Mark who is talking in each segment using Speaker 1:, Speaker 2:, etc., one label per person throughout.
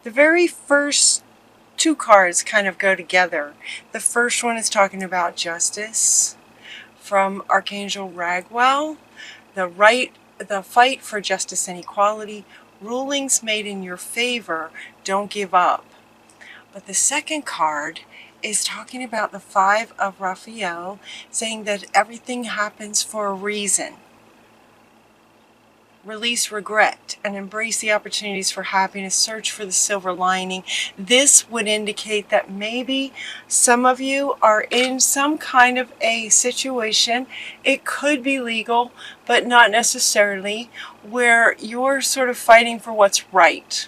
Speaker 1: The very first two cards kind of go together. The first one is talking about justice from Archangel Ragwell, the fight for justice and equality, rulings made in your favor, don't give up. But the second card is talking about the Five of Raphael, saying that everything happens for a reason. Release regret and embrace the opportunities for happiness. Search for the silver lining. This would indicate that maybe some of you are in some kind of a situation, it could be legal, but not necessarily, where you're sort of fighting for what's right.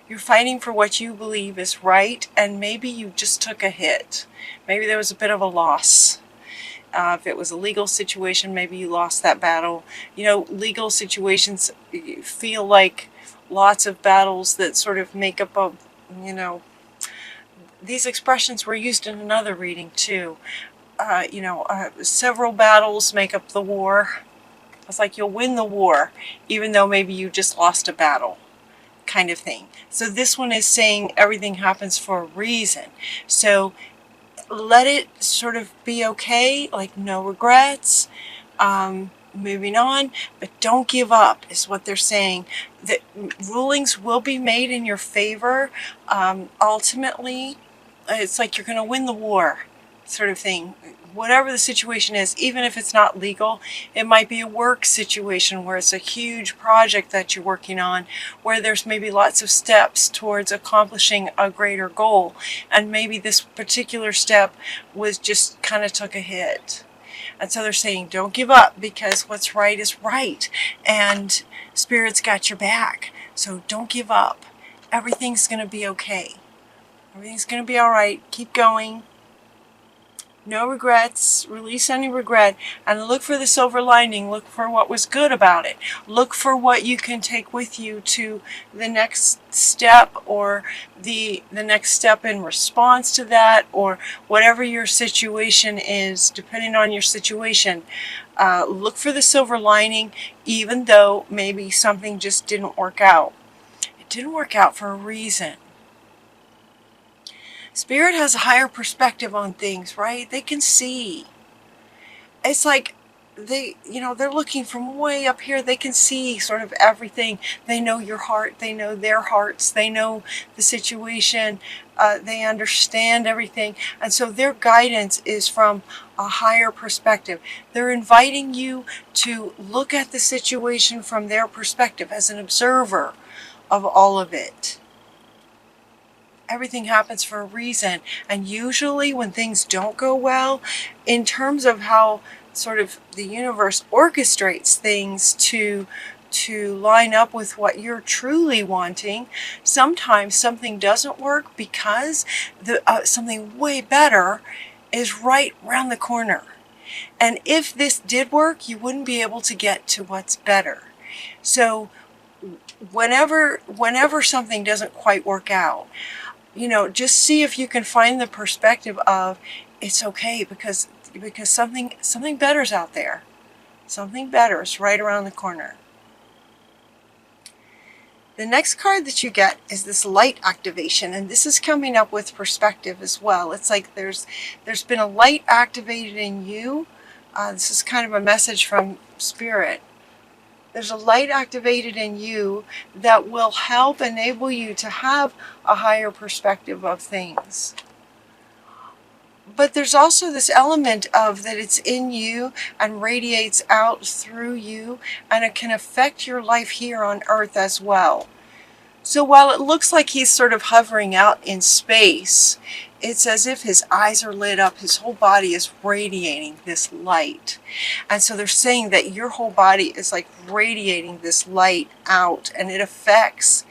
Speaker 1: You're fighting for what you believe is right, and maybe you just took a hit. Maybe there was a bit of a loss. If it was a legal situation, maybe you lost that battle. You know, legal situations feel like lots of battles that sort of make up a, you know, these expressions were used in another reading too. Several battles make up the war. It's like you'll win the war, even though maybe you just lost a battle, kind of thing. So this one is saying everything happens for a reason. So let it sort of be okay, like no regrets, moving on, but don't give up is what they're saying. That rulings will be made in your favor. Ultimately, it's like you're going to win the war, sort of thing. Whatever the situation is, even if it's not legal, it might be a work situation where it's a huge project that you're working on, where there's maybe lots of steps towards accomplishing a greater goal. And maybe this particular step was just kind of took a hit. And so they're saying, don't give up, because what's right is right. And Spirit's got your back. So don't give up. Everything's going to be okay. Everything's going to be all right. Keep going. No regrets, release any regret, and look for the silver lining. Look for what was good about it. Look for what you can take with you to the next step, or the next step in response to that, or whatever your situation is, depending on your situation. Look for the silver lining, even though maybe something just didn't work out. It didn't work out for a reason. Spirit has a higher perspective on things, right? They can see. It's like they're looking from way up here. They can see sort of everything. They know your heart. They know their hearts. They know the situation. They understand everything. And so their guidance is from a higher perspective. They're inviting you to look at the situation from their perspective as an observer of all of it. Everything happens for a reason, and usually when things don't go well, in terms of how sort of the universe orchestrates things to line up with what you're truly wanting, sometimes something doesn't work because something way better is right around the corner. And if this did work, you wouldn't be able to get to what's better. So whenever something doesn't quite work out, just see if you can find the perspective of it's okay, because something better's out there. Something better is right around the corner. The next card that you get is this light activation, and this is coming up with perspective as well. It's like there's been a light activated in you. This is kind of a message from Spirit. There's a light activated in you that will help enable you to have a higher perspective of things. But there's also this element of that it's in you and radiates out through you, and it can affect your life here on Earth as well. So while it looks like he's sort of hovering out in space, it's as if his eyes are lit up, his whole body is radiating this light. And so they're saying that your whole body is like radiating this light out, and it affects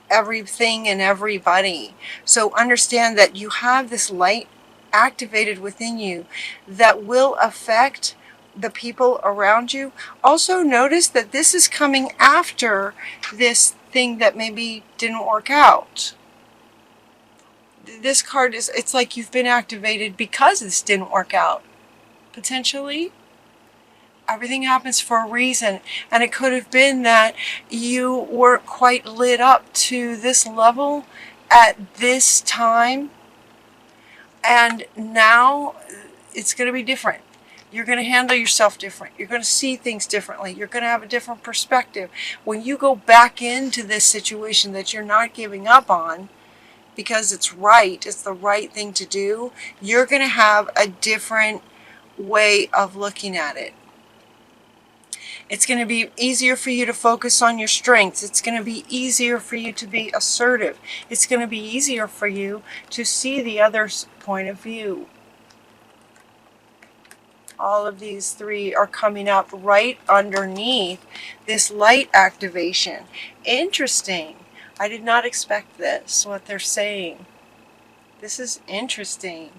Speaker 1: everything and everybody. So understand that you have this light activated within you that will affect the people around you. Also notice that this is coming after this thing that maybe didn't work out. This card it's like you've been activated because this didn't work out, potentially. Everything happens for a reason, and it could have been that you weren't quite lit up to this level at this time, and now it's going to be different. You're going to handle yourself different. You're going to see things differently. You're going to have a different perspective. When you go back into this situation that you're not giving up on, because it's right, it's the right thing to do, you're going to have a different way of looking at it. It's going to be easier for you to focus on your strengths. It's going to be easier for you to be assertive. It's going to be easier for you to see the other's point of view. All of these three are coming up right underneath this light activation. Interesting. I did not expect this, what they're saying. This is interesting.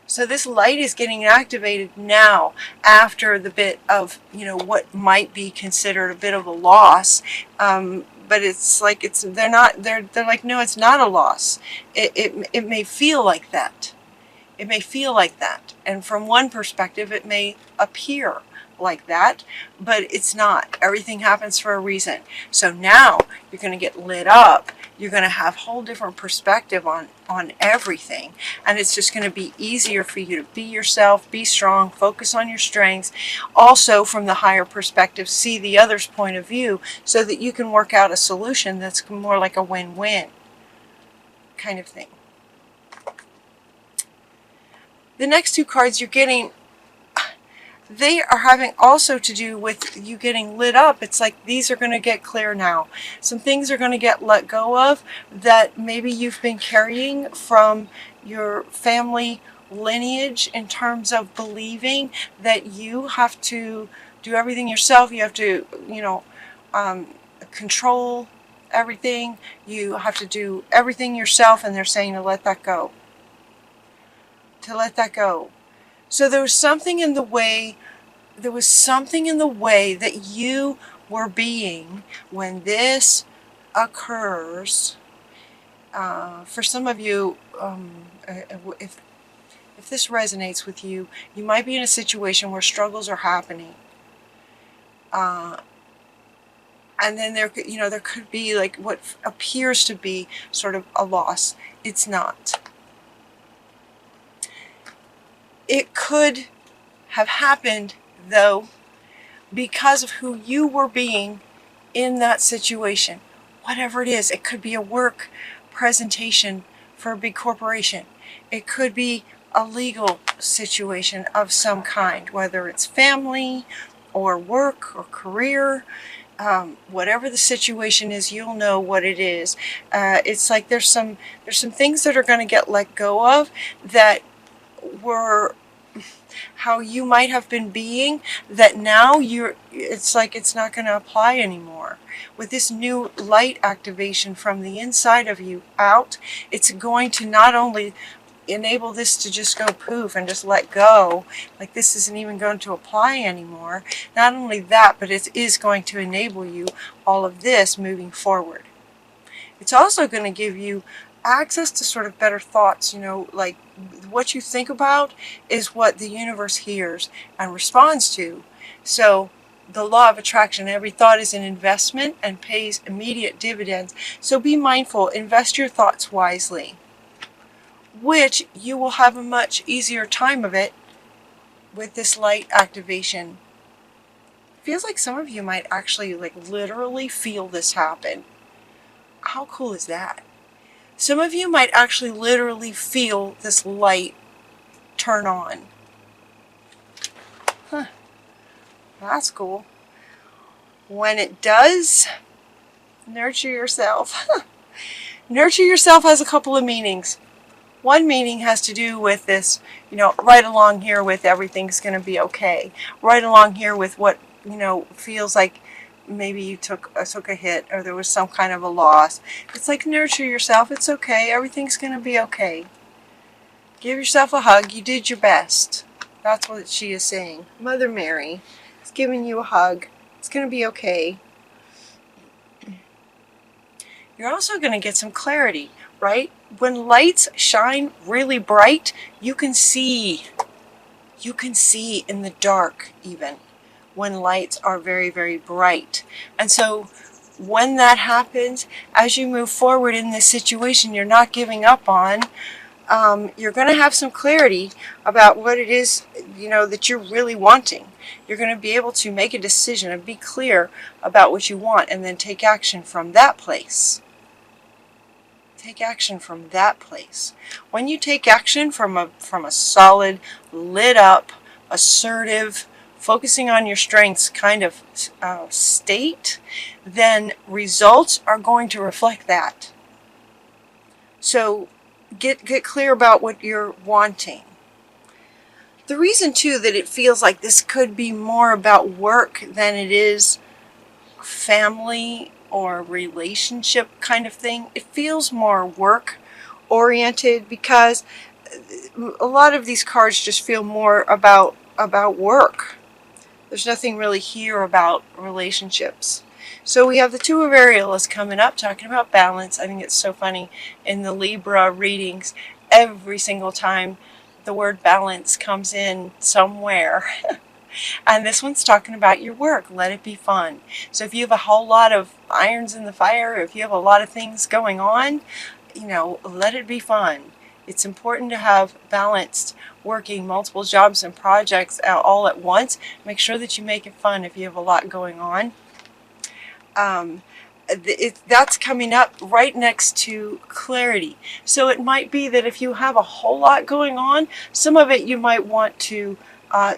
Speaker 1: So this light is getting activated now after the bit of, what might be considered a bit of a loss. But it's like they're like, no, it's not a loss. It may feel like that. It may feel like that. And from one perspective, it may appear like that, but it's not. Everything happens for a reason. So now you're going to get lit up. You're going to have a whole different perspective on everything. And it's just going to be easier for you to be yourself, be strong, focus on your strengths. Also, from the higher perspective, see the other's point of view so that you can work out a solution that's more like a win-win kind of thing. The next two cards you're getting, they are having also to do with you getting lit up. It's like these are going to get clear now. Some things are going to get let go of that maybe you've been carrying from your family lineage in terms of believing that you have to do everything yourself. You have to, control everything. You have to do everything yourself, and they're saying to let that go. To let that go. So there was something in the way that you were being when this occurs. For some of you, if this resonates with you, you might be in a situation where struggles are happening. And then there could be like what appears to be sort of a loss. It's not. It could have happened, though, because of who you were being in that situation. Whatever it is, it could be a work presentation for a big corporation. It could be a legal situation of some kind, whether it's family or work or career. Whatever the situation is, you'll know what it is. It's like there's some things that are going to get let go of that were how you might have been being, that now it's like it's not going to apply anymore. With this new light activation from the inside of you out, it's going to not only enable this to just go poof and just let go, like this isn't even going to apply anymore. Not only that, but it is going to enable you all of this moving forward. It's also going to give you access to sort of better thoughts, like what you think about is what the universe hears and responds to. So the law of attraction, every thought is an investment and pays immediate dividends. So be mindful, invest your thoughts wisely, which you will have a much easier time of it with this light activation. It feels like some of you might actually literally feel this happen. How cool is that? Some of you might actually literally feel this light turn on. Huh. That's cool. When it does, nurture yourself. Nurture yourself has a couple of meanings. One meaning has to do with this, right along here with everything's going to be okay. Right along here with what, feels like maybe you took a hit or there was some kind of a loss. It's like nurture yourself. It's okay. Everything's going to be okay. Give yourself a hug. You did your best. That's what she is saying. Mother Mary is giving you a hug. It's going to be okay. You're also going to get some clarity, right? When lights shine really bright, you can see. You can see in the dark even. when lights are very, very bright. And so when that happens, as you move forward in this situation you're not giving up on, you're going to have some clarity about what it is, that you're really wanting. You're going to be able to make a decision and be clear about what you want, and then take action from that place. Take action from that place. When you take action from a solid, lit up, assertive, focusing on your strengths kind of state, then results are going to reflect that. So get clear about what you're wanting. The reason too that it feels like this could be more about work than it is family or relationship kind of thing. It feels more work oriented because a lot of these cards just feel more about work. There's nothing really here about relationships. So we have the Two of Aerials coming up, talking about balance. I think it's so funny in the Libra readings, every single time the word balance comes in somewhere. And this one's talking about your work. Let it be fun. So if you have a whole lot of irons in the fire, if you have a lot of things going on, let it be fun. It's important to have balanced working multiple jobs and projects all at once. Make sure that you make it fun if you have a lot going on. That's coming up right next to clarity. So it might be that if you have a whole lot going on, some of it you might want to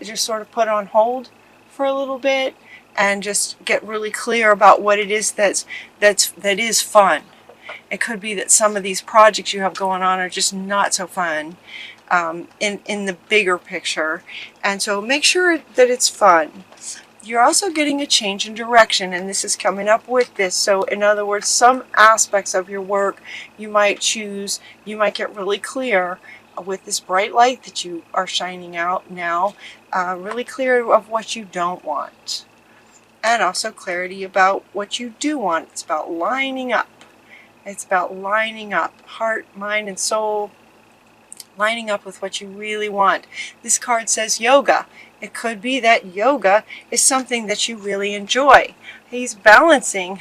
Speaker 1: just sort of put on hold for a little bit and just get really clear about what it is that is fun. It could be that some of these projects you have going on are just not so fun in the bigger picture, and so make sure that it's fun. You're also getting a change in direction, and this is coming up with this. So in other words, some aspects of your work you might get really clear with this bright light that you are shining out now, really clear of what you don't want, and also clarity about what you do want. It's about lining up. It's about lining up, heart, mind, and soul, lining up with what you really want. This card says yoga. It could be that yoga is something that you really enjoy. He's balancing,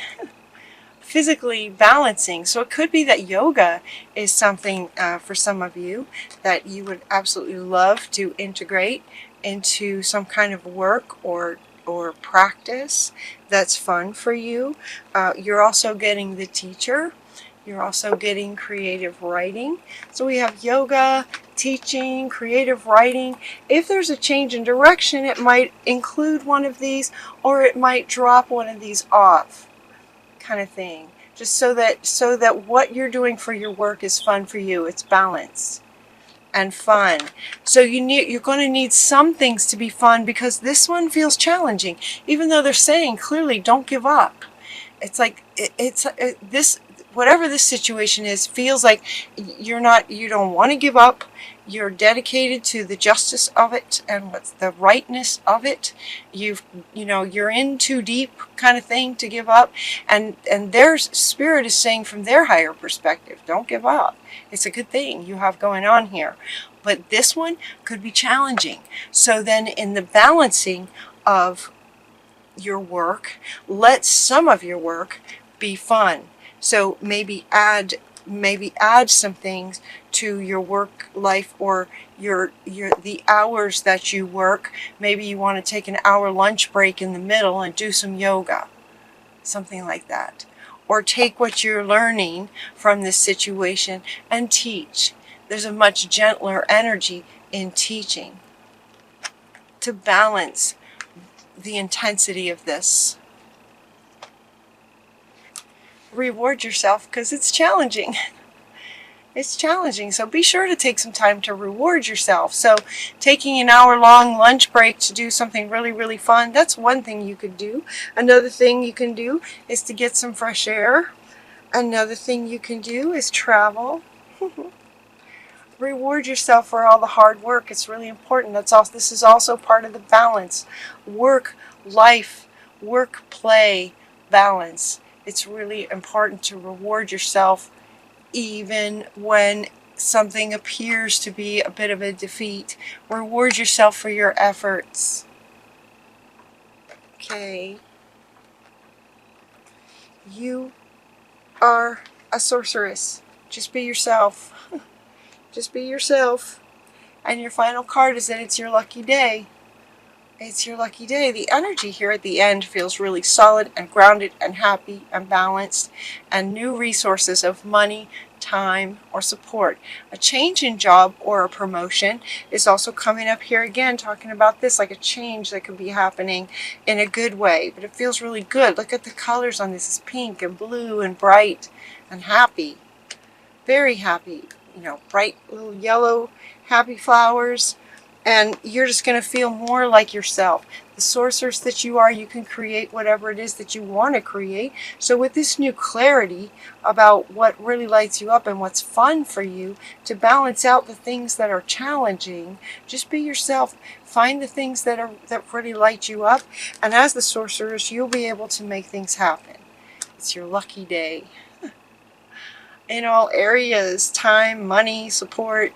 Speaker 1: physically balancing. So it could be that yoga is something for some of you that you would absolutely love to integrate into some kind of work or practice that's fun for you. You're also getting the teacher. You're also getting creative writing. So we have yoga, teaching, creative writing. If there's a change in direction, it might include one of these, or it might drop one of these off, kind of thing. Just so that what you're doing for your work is fun for you. It's balanced and fun. So you're going to need some things to be fun, because this one feels challenging, even though they're saying clearly don't give up. It's like whatever this situation is, feels like you don't want to give up. You're dedicated to the justice of it and what's the rightness of it. You're in too deep kind of thing to give up. And their spirit is saying from their higher perspective, don't give up. It's a good thing you have going on here. But this one could be challenging. So then in the balancing of your work, let some of your work be fun. So maybe add some things to your work life, or the hours that you work. Maybe you want to take an hour lunch break in the middle and do some yoga, something like that. Or take what you're learning from this situation and teach. There's a much gentler energy in teaching to balance the intensity of this. Reward yourself, because it's challenging. It's challenging, so be sure to take some time to reward yourself. So taking an hour-long lunch break to do something really, really fun, that's one thing you could do. Another thing you can do is to get some fresh air. Another thing you can do is travel. Reward yourself for all the hard work. It's really important. This is also part of the balance. Work, life, work, play, balance. It's really important to reward yourself even when something appears to be a bit of a defeat. Reward yourself for your efforts. okay. You are a sorceress. Just be yourself. Just be yourself. And your final card is that it's your lucky day. It's your lucky day. The energy here at the end feels really solid and grounded and happy and balanced, and new resources of money, time, or support. A change in job or a promotion is also coming up here again, talking about this, like a change that could be happening in a good way, but it feels really good. Look at the colors on this. It's pink and blue and bright and happy. Very happy. You know, bright little yellow happy flowers. And you're just going to feel more like yourself. The sorceress that you are, you can create whatever it is that you want to create. So with this new clarity about what really lights you up and what's fun for you, to balance out the things that are challenging, just be yourself. Find the things that really light you up. And as the sorceress, you'll be able to make things happen. It's your lucky day. In all areas, time, money, support,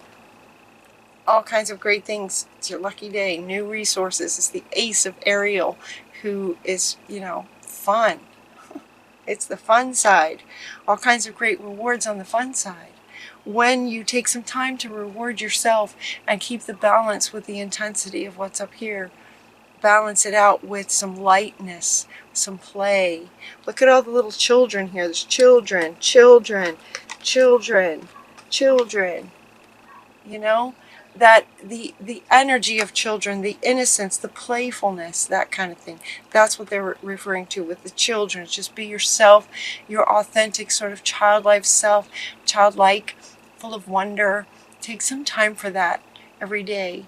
Speaker 1: all kinds of great things. It's your lucky day. New resources. It's the ace of Ariel, who is, you know, fun. It's the fun side. All kinds of great rewards on the fun side. When you take some time to reward yourself and keep the balance with the intensity of what's up here, balance it out with some lightness, some play. Look at all the little children here. There's children, children, children, children. You know? That the energy of children, the innocence, the playfulness, that kind of thing. That's what they're referring to with the children. Just be yourself, your authentic sort of childlike self, childlike, full of wonder. Take some time for that every day.